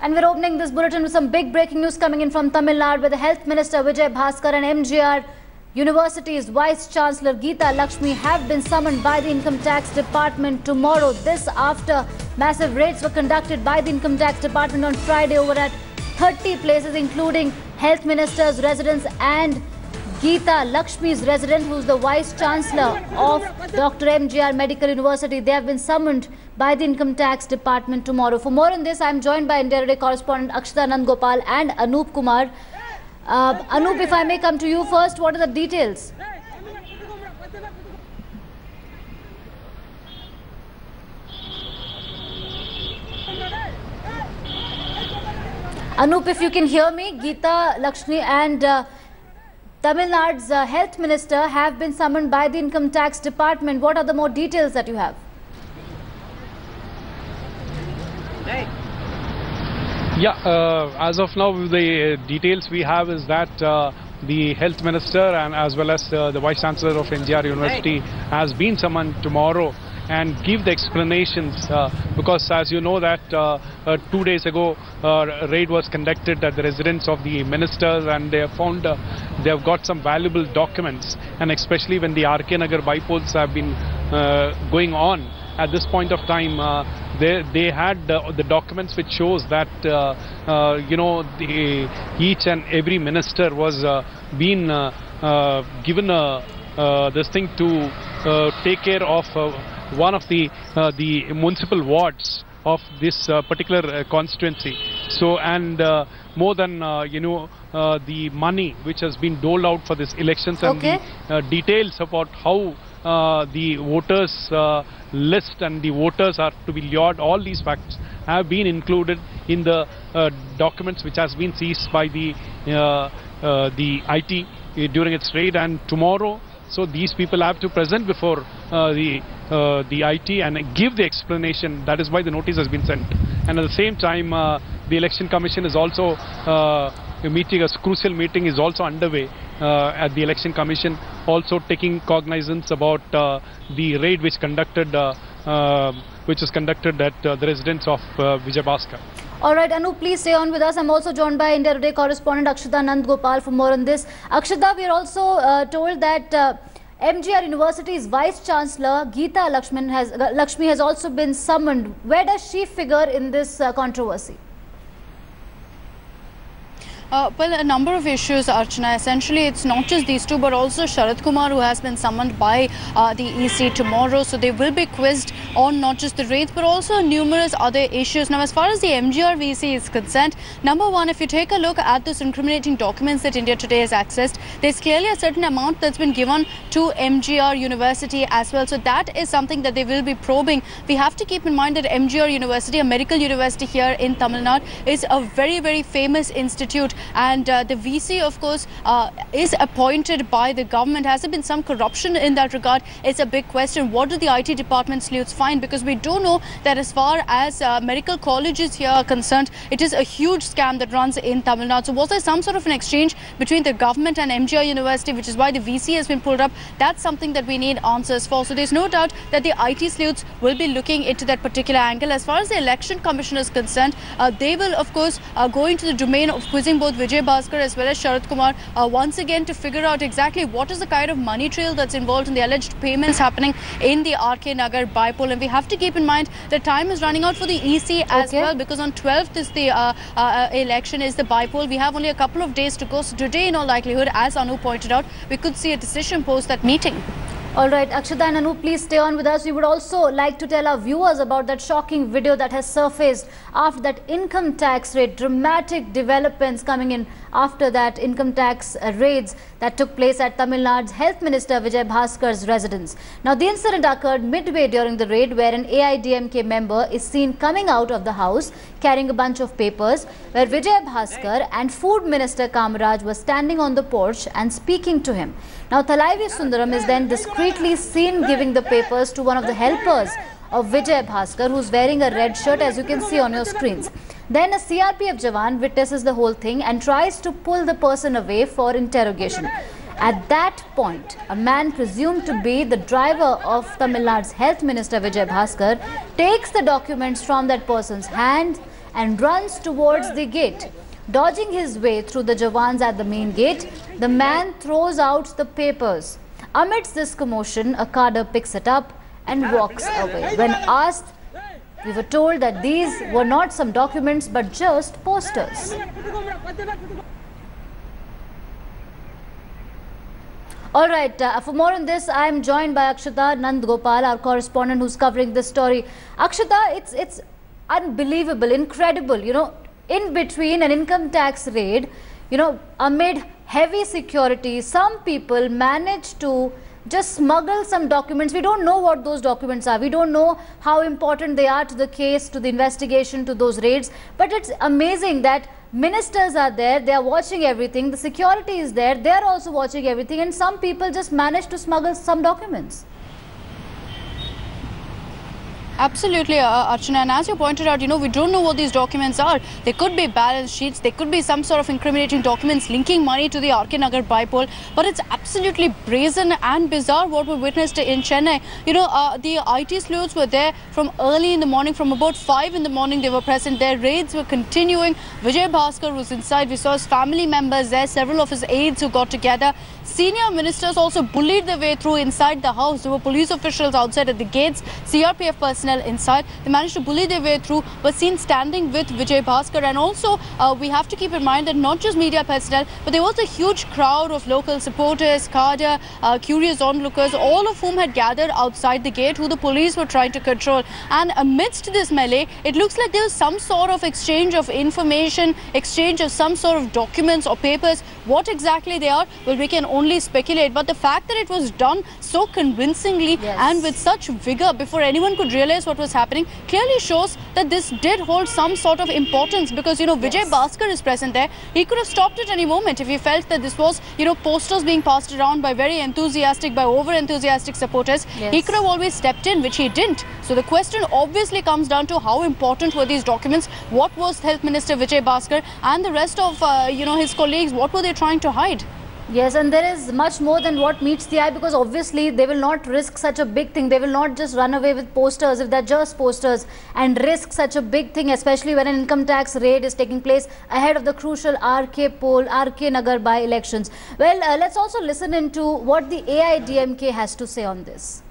And we're opening this bulletin with some big breaking news coming in from Tamil Nadu, where the Health Minister Vijaya Bhaskar and MGR University's Vice Chancellor Geeta Lakshmi have been summoned by the Income Tax Department tomorrow. This after massive raids were conducted by the Income Tax Department on Friday over at 30 places, including Health Minister's residence and Geeta Lakshmi's resident, who's the Vice Chancellor of Dr. MGR Medical University. They have been summoned by the Income Tax Department tomorrow. For more on this, I am joined by India Today correspondent Akshita Nandgopal and Anup Kumar. Anup, if I may come to you first, what are the details? Anup, if you can hear me, Geeta Lakshmi and Tamil Nadu's Health Minister have been summoned by the Income Tax Department. What are the more details that you have? Yeah, as of now, the details we have is that the Health Minister and as well as the Vice Chancellor of MGR University has been summoned tomorrow and give the explanations because, as you know, that 2 days ago a raid was conducted at the residence of the ministers, and they have found they have got some valuable documents, and especially when the RK Nagar bypolls have been going on at this point of time, they had the documents which shows that you know, each and every minister was being given this thing to take care of one of the municipal wards of this particular constituency. So, and more than you know, the money which has been doled out for this elections, and the details about how the voters list and the voters are to be lured, all these facts have been included in the documents which has been seized by the IT during its raid. And tomorrow, so these people have to present before the IT and give the explanation. That is why the notice has been sent. And at the same time, the Election Commission is also a crucial meeting is also underway at the Election Commission, also taking cognizance about the raid which is conducted at the residence of Vijaya Bhaskar. All right, Anu, please stay on with us. I'm also joined by India Today correspondent Akshita Nandgopal for more on this. Akshita, we are also told that MGR University's Vice Chancellor Geeta Lakshmi has also been summoned. Where does she figure in this controversy? Well, a number of issues, Archana. Essentially, it's not just these two, but also Sharat Kumar, who has been summoned by the EC tomorrow. So they will be quizzed on not just the raids, but also numerous other issues. Now, as far as the MGR VC is concerned, number one, if you take a look at those incriminating documents that India Today has accessed, there's clearly a certain amount that's been given to MGR University as well. So that is something that they will be probing. We have to keep in mind that MGR University, a medical university here in Tamil Nadu, is a very, very famous institute. And the VC, of course, is appointed by the government. Has there been some corruption in that regard? It's a big question. What do the IT department sleuths find? Because we do know that as far as medical colleges here are concerned, it is a huge scam that runs in Tamil Nadu. So was there some sort of an exchange between the government and MGR University, which is why the VC has been pulled up? That's something that we need answers for. So there's no doubt that the IT sleuths will be looking into that particular angle. As far as the Election Commission is concerned, they will, of course, go into the domain of quizzing both Vijaya Bhaskar as well as Sharat Kumar once again to figure out exactly what is the kind of money trail that's involved in the alleged payments happening in the RK Nagar bypoll. And we have to keep in mind the time is running out for the EC as well, because on 12th is the election, is the bypoll. We have only a couple of days to go. So today, in all likelihood, as Anu pointed out, we could see a decision post that meeting. All right, Akshita and Anu, please stay on with us. We would also like to tell our viewers about that shocking video that has surfaced after that income tax raid. Dramatic developments coming in after that income tax raids that took place at Tamil Nadu's Health Minister Vijaya Bhaskar's residence. Now, the incident occurred midway during the raid, where an AIADMK member is seen coming out of the house carrying a bunch of papers, where Vijaya Bhaskar and Food Minister Kamaraj were standing on the porch and speaking to him. Now, Thalaivi Sundaram is then discreetly seen giving the papers to one of the helpers of Vijaya Bhaskar, who's wearing a red shirt, as you can see on your screens. Then a CRPF Jawan witnesses the whole thing and tries to pull the person away for interrogation. At that point, a man presumed to be the driver of Tamil Nadu's Health Minister Vijaya Bhaskar takes the documents from that person's hand and runs towards the gate. Dodging his way through the Jawans at the main gate, the man throws out the papers. Amidst this commotion, a cadre picks it up and walks away. When asked, we were told that these were not some documents but just posters. Alright, for more on this, I am joined by Akshata Nandgopal, our correspondent who's covering this story. Akshata, it's unbelievable, incredible, you know, in between an income tax raid, you know, amid heavy security, some people manage to just smuggle some documents. We don't know what those documents are. We don't know how important they are to the case, to the investigation, to those raids. But it's amazing that ministers are there, they are watching everything, the security is there, they are also watching everything, and some people just manage to smuggle some documents. Absolutely, Archana, and as you pointed out, you know, we don't know what these documents are. They could be balance sheets, they could be some sort of incriminating documents linking money to the RK Nagar bypoll, but it's absolutely brazen and bizarre what we witnessed in Chennai. You know, the IT sleuths were there from early in the morning, from about 5 in the morning they were present. Their raids were continuing. Vijaya Bhaskar was inside. We saw his family members there, several of his aides who got together. Senior ministers also bullied their way through inside the house. There were police officials outside at the gates, CRPF personnel inside. They managed to bully their way through, were seen standing with Vijay Bhaskar. And also, we have to keep in mind that not just media personnel, but there was a huge crowd of local supporters, cadre, curious onlookers, all of whom had gathered outside the gate, who the police were trying to control. And amidst this melee, it looks like there was some sort of exchange of information, exchange of some sort of documents or papers. What exactly they are, well, we can only speculate. But the fact that it was done so convincingly and with such vigor before anyone could realize what was happening clearly shows that this did hold some sort of importance, because, you know, Vijay Bhaskar is present there. He could have stopped at any moment if he felt that this was, you know, posters being passed around by very enthusiastic, by over-enthusiastic supporters. He could have always stepped in, which he didn't. So the question obviously comes down to how important were these documents? What was Health Minister Vijay Bhaskar and the rest of, you know, his colleagues, what were they trying to hide? Yes, and there is much more than what meets the eye, because obviously they will not risk such a big thing. They will not just run away with posters if they're just posters and risk such a big thing, especially when an income tax raid is taking place ahead of the crucial RK poll, RK Nagar by-elections. Well, let's also listen into what the AIADMK has to say on this.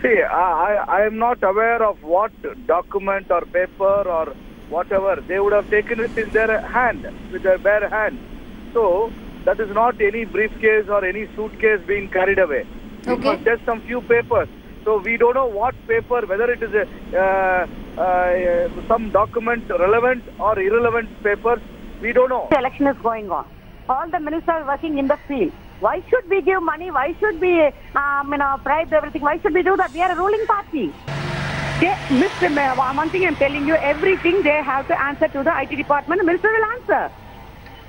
See, I am not aware of what document or paper or whatever. They would have taken it in their hand, with their bare hand. So, that is not any briefcase or any suitcase being carried away. It was just some few papers. So we don't know what paper, whether it is some document relevant or irrelevant papers. We don't know. The election is going on. All the ministers are working in the field. Why should we give money? Why should we bribe everything? Why should we do that? We are a ruling party. One thing I'm telling you, everything they have to answer to the IT department. The minister will answer.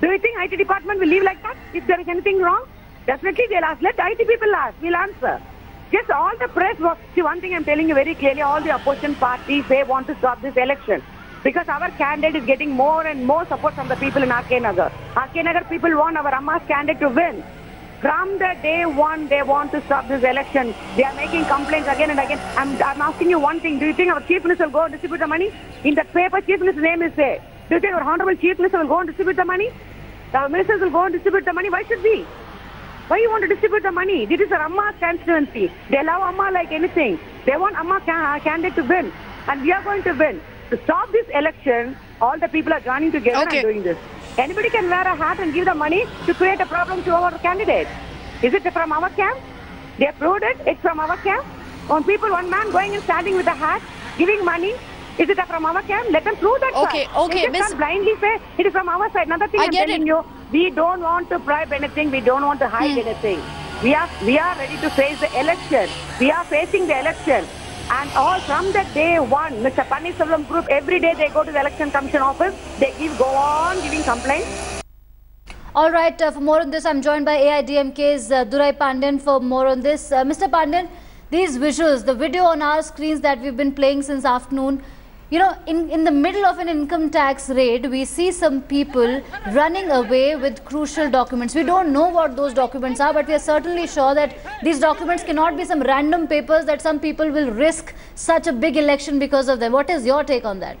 Do you think IT department will leave like that? If there is anything wrong, definitely they'll ask. Let IT people ask. We'll answer. Just all the press. See, one thing I'm telling you very clearly, all the opposition parties, they want to stop this election. Because our candidate is getting more and more support from the people in RK Nagar. RK Nagar people want our Amma's candidate to win. From the day one, they want to stop this election. They are making complaints again and again. I'm asking you one thing. Do you think our Chief Minister will go and distribute the money? In the paper, Chief Minister's name is there. Do you think our Honorable Chief Minister will go and distribute the money? Our ministers will go and distribute the money. Why should we? Why you want to distribute the money? This is our Amma's constituency. They love Amma like anything. They want Amma candidate to win. And we are going to win. To stop this election, all the people are joining together and doing this. Anybody can wear a hat and give the money to create a problem to our candidate. Is it from our camp? They proved it. It's from our camp. One man going and standing with a hat, giving money. Is it from our camp? Let them prove that. Okay, Miss. Can't blindly say it is from our side. Another thing I'm telling you, we don't want to bribe anything. We don't want to hide anything. We are ready to face the election. We are facing the election. And all from the day one, Mr. Pannisalam group, every day they go to the Election Commission office. They go on giving complaints. All right, for more on this, I'm joined by AIADMK's Durai Pandan for more on this. Mr. Pandan, these visuals, the video on our screens that we've been playing since afternoon, you know, in the middle of an income tax raid, we see some people running away with crucial documents. We don't know what those documents are, but we are certainly sure that these documents cannot be some random papers that some people will risk such a big election because of them. What is your take on that?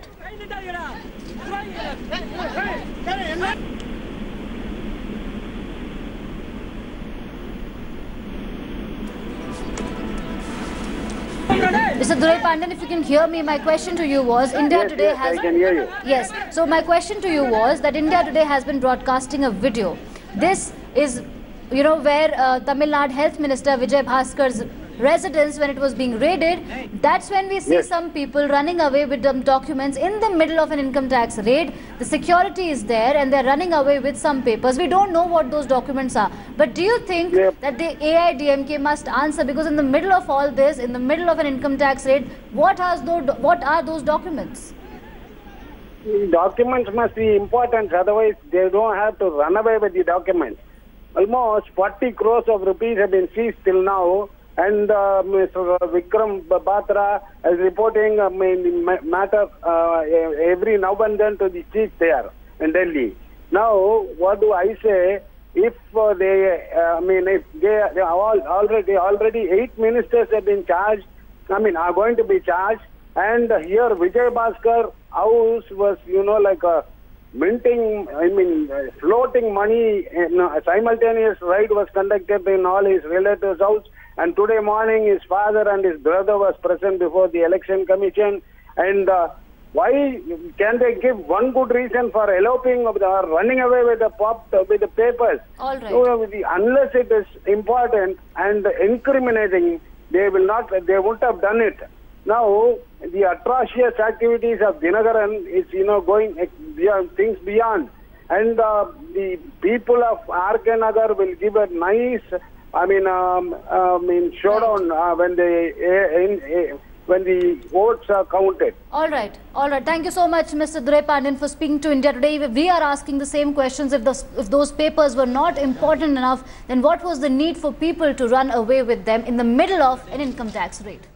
Mr. Durai Pandan, if you can hear me, my question to you was, India Today has... I can hear you. Yes. So my question to you was that India Today has been broadcasting a video. This is, you know, where Tamil Nadu Health Minister Vijaya Bhaskar's residence, when it was being raided, that's when we see some people running away with documents in the middle of an income tax raid. The security is there and they're running away with some papers. We don't know what those documents are. But do you think that the AIADMK must answer? Because in the middle of all this, in the middle of an income tax raid, what are those documents? Documents must be important, otherwise they don't have to run away with the documents. Almost 40 crores of rupees have been seized till now. And Mr. Vikram Batra is reporting matter every now and then to the chief there in Delhi. Now, what do I say? If already 8 ministers have been charged, are going to be charged, and here Vijaya Bhaskar house was, like a minting, floating money. Simultaneous raid was conducted in all his relatives' house. And today morning, his father and his brother was present before the election commission. And why can they give one good reason for eloping or running away with the papers? All right. So, unless it is important and incriminating, they won't have done it. Now, the atrocious activities of Dinagaran is, going things beyond. And the people of RK Nagar will give a nice, showdown when the votes are counted. All right. Thank you so much, Mr. Durai Pandan, for speaking to India Today. We are asking the same questions. If those papers were not important enough, then what was the need for people to run away with them in the middle of an income tax raid?